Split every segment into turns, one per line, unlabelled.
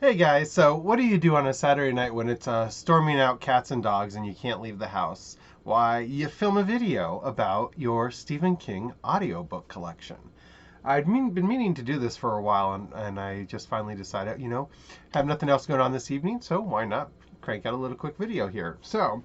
Hey guys, so what do you do on a Saturday night when it's storming out cats and dogs and you can't leave the house? Why, you film a video about your Stephen King audiobook collection. Been meaning to do this for a while, and I just finally decided, have nothing else going on this evening, so why not crank out a little quick video here? So,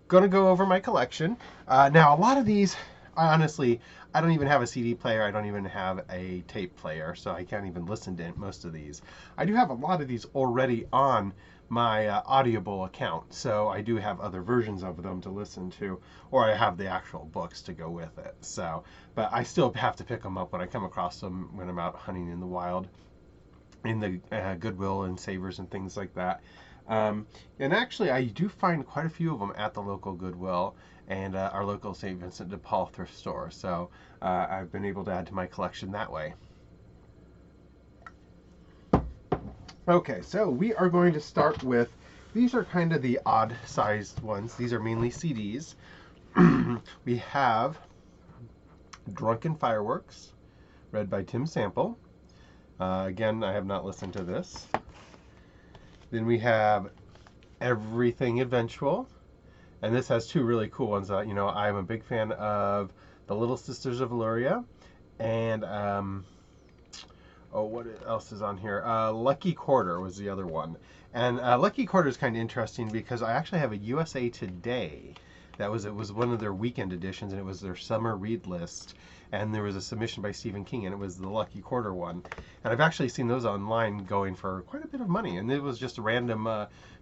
gonna go over my collection. Now, a lot of these, honestly, I don't even have a CD player. I don't even have a tape player, so I can't even listen to most of these. I do have a lot of these already on my Audible account, so I do have other versions of them to listen to, or I have the actual books to go with it. So, but I still have to pick them up when I come across them when I'm out hunting in the wild, in the Goodwill and Savers and things like that. And actually, I do find quite a few of them at the local Goodwill and our local St. Vincent de Paul thrift store. So I've been able to add to my collection that way. Okay, so we are going to start with, these are kind of the odd sized ones. These are mainly CDs. We have Drunken Fireworks, read by Tim Sample. Again, I have not listened to this. Then we have Everything Eventual, and this has two really cool ones. I'm a big fan of The Little Sisters of Luria, and what else is on here? Lucky Quarter was the other one. And Lucky Quarter is kind of interesting because I actually have a USA Today. It was one of their weekend editions, and it was their summer read list. And there was a submission by Stephen King, and it was the Lucky Quarter one. And I've actually seen those online going for quite a bit of money. And it was just a random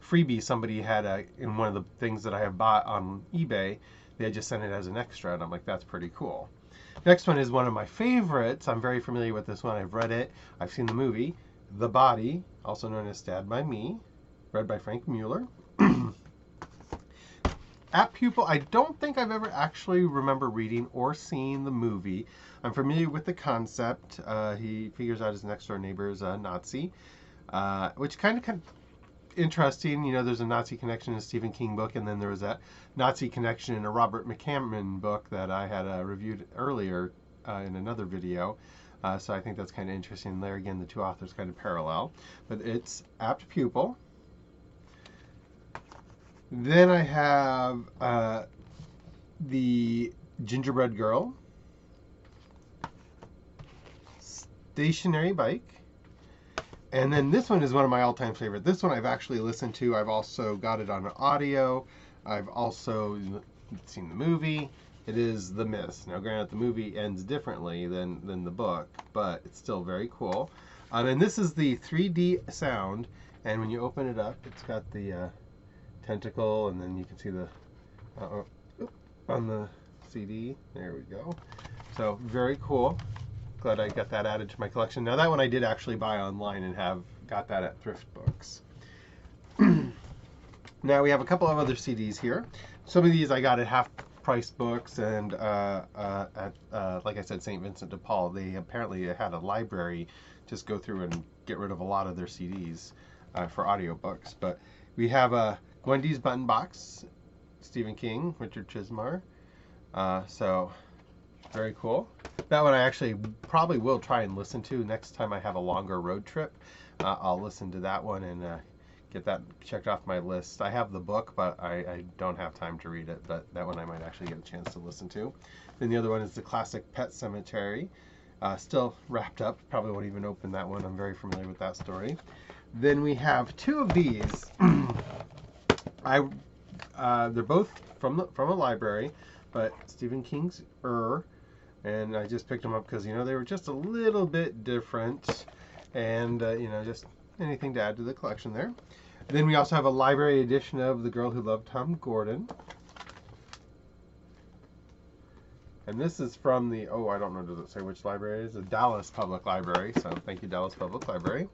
freebie somebody had in one of the things that I have bought on eBay. They had just sent it as an extra, and I'm like, that's pretty cool. Next one is one of my favorites. I'm very familiar with this one. I've read it. I've seen the movie. The Body, also known as Stabbed by Me, read by Frank Mueller. At Pupil, I don't think I've ever actually remember reading or seeing the movie. I'm familiar with the concept. He figures out his next door neighbor is a Nazi, which kind of interesting. There's a Nazi connection in a Stephen King book, and then there was that Nazi connection in a Robert McCammon book that I had reviewed earlier in another video. So I think that's kind of interesting. There again, the two authors kind of parallel, but it's Apt Pupil. Then I have the Gingerbread Girl, Stationary Bike, and then this one is one of my all-time favorites. This one I've actually listened to. I've also got it on audio. I've also seen the movie. It is The Mist. Now, granted, the movie ends differently than the book, but it's still very cool. And this is the 3D sound, and when you open it up, it's got the tentacle, and then you can see the on the CD. There we go. So very cool. Glad I got that added to my collection. Now that one I did actually buy online and have got that at Thrift Books. Now we have a couple of other CDs here. Some of these I got at half price books, and at like I said, St. Vincent de Paul. They apparently had a library just go through and get rid of a lot of their CDs for audiobooks. But we have Wendy's Button Box, Stephen King, Richard Chismar. So very cool. That one I actually probably will try and listen to next time I have a longer road trip. I'll listen to that one and get that checked off my list. I have the book, but I don't have time to read it, but that one I might actually get a chance to listen to. Then the other one is the classic Pet Cemetery. Still wrapped up. Probably won't even open that one. I'm very familiar with that story. Then we have two of these. They're both from a library, but Stephen King's and I just picked them up because they were just a little bit different, and just anything to add to the collection there. Then we also have a library edition of The Girl Who Loved Tom Gordon, and this is from the I don't know, does it say which library it is? The Dallas Public Library. So thank you, Dallas Public Library.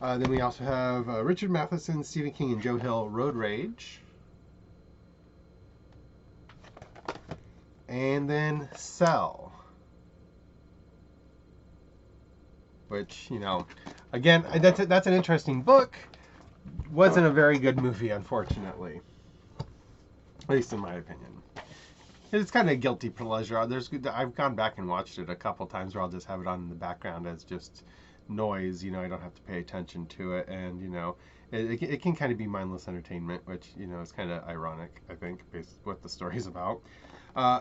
Then we also have Richard Matheson, Stephen King, and Joe Hill, Road Rage. And then Cell. Which, again, that's an interesting book. Wasn't a very good movie, unfortunately. At least in my opinion. It's kind of a guilty pleasure. I've gone back and watched it a couple times where I'll just have it on in the background as just noise, I don't have to pay attention to it, and it can kind of be mindless entertainment, which is kind of ironic, I think, based on what the story's about.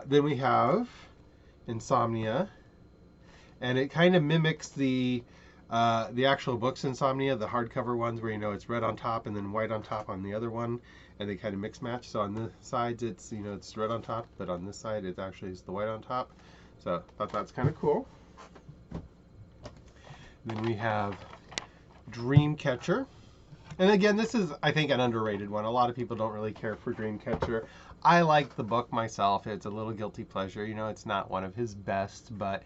Then we have Insomnia, and it kind of mimics the actual books Insomnia, the hardcover ones where it's red on top and then white on top on the other one, and they kind of mix match. So on the sides it's it's red on top, but on this side it actually is the white on top. So I thought that's kind of cool. Then we have Dreamcatcher. And again, this is, I think, an underrated one. A lot of people don't really care for Dreamcatcher. I like the book myself. It's a little guilty pleasure. It's not one of his best, but,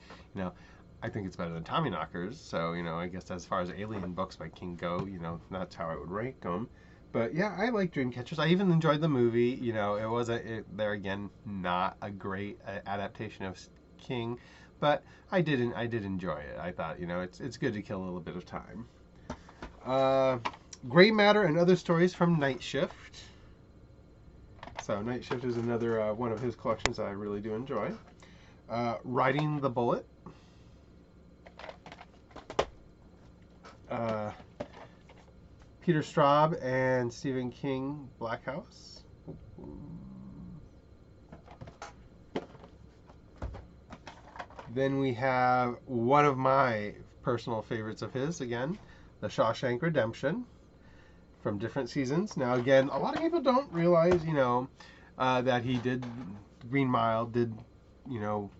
I think it's better than Tommyknockers. So, I guess as far as alien books by King go, that's how I would rank them. But yeah, I like Dreamcatchers. I even enjoyed the movie. It was, there again, not a great adaptation of King, but I did enjoy it. I thought, it's good to kill a little bit of time. Gray Matter and Other Stories from Night Shift. So Night Shift is another one of his collections that I really do enjoy. Riding the Bullet. Peter Straub and Stephen King, Black House. Then we have one of my personal favorites of his, again, The Shawshank Redemption, from different seasons. Now, again, a lot of people don't realize, that he did Green Mile, did,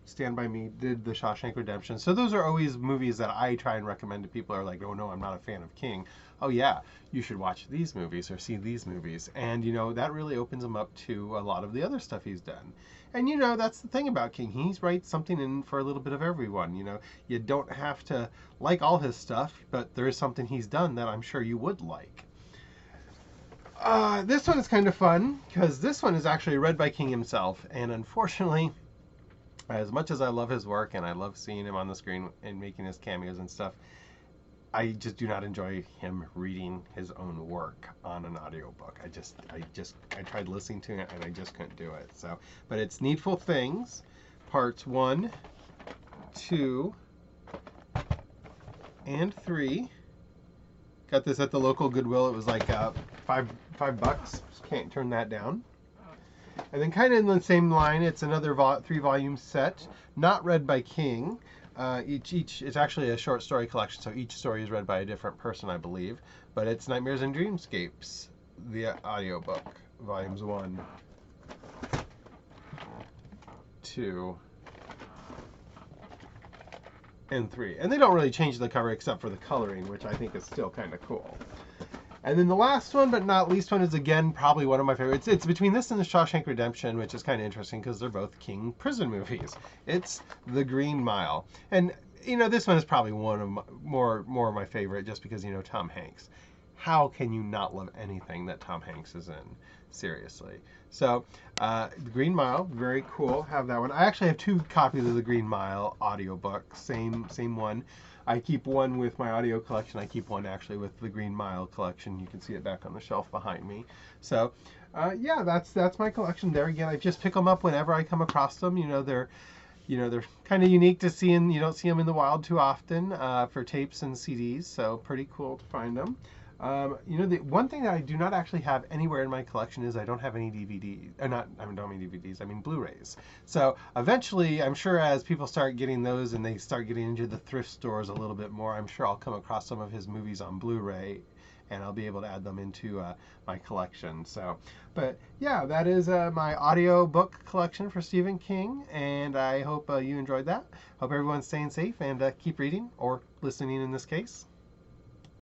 Stand By Me, did The Shawshank Redemption. So those are always movies that I try and recommend to people who are like, oh no, I'm not a fan of King. Oh yeah, you should watch these movies or see these movies. And, that really opens him up to a lot of the other stuff he's done. And, that's the thing about King. He writes something in for a little bit of everyone. You don't have to like all his stuff, but there is something he's done that I'm sure you would like. This one is kind of fun, because this one is actually read by King himself. And unfortunately, as much as I love his work and I love seeing him on the screen and making his cameos and stuff, I just do not enjoy him reading his own work on an audiobook. I tried listening to it and I just couldn't do it. So, but it's Needful Things, parts 1, 2, and 3. Got this at the local Goodwill. It was like $5. Just can't turn that down. And then kind of in the same line, it's another 3-volume set, not read by King. It's actually a short story collection, so each story is read by a different person, I believe. But it's Nightmares and Dreamscapes, the audiobook, volumes 1, 2, and 3. And they don't really change the cover except for the coloring, which I think is still kind of cool. And then the last one, but not least one, is again probably one of my favorites. It's between this and The Shawshank Redemption, which is kind of interesting because they're both King prison movies. It's The Green Mile. And, this one is probably one of more of my favorite just because, Tom Hanks. How can you not love anything that Tom Hanks is in? Seriously. So, The Green Mile, very cool. Have that one. I actually have 2 copies of The Green Mile audiobook. Same one. I keep one with my audio collection. I keep one actually with the Green Mile collection. You can see it back on the shelf behind me. So, yeah, that's my collection there. Again, I just pick them up whenever I come across them. They're kind of unique to see, and you don't see them in the wild too often for tapes and CDs. So pretty cool to find them. The one thing that I do not actually have anywhere in my collection is I don't have any DVDs. I don't mean DVDs, I mean Blu-rays. So eventually, I'm sure as people start getting those and they start getting into the thrift stores a little bit more, I'm sure I'll come across some of his movies on Blu-ray and I'll be able to add them into my collection. So, but yeah, that is my audio book collection for Stephen King, and I hope you enjoyed that. Hope everyone's staying safe and keep reading, or listening in this case.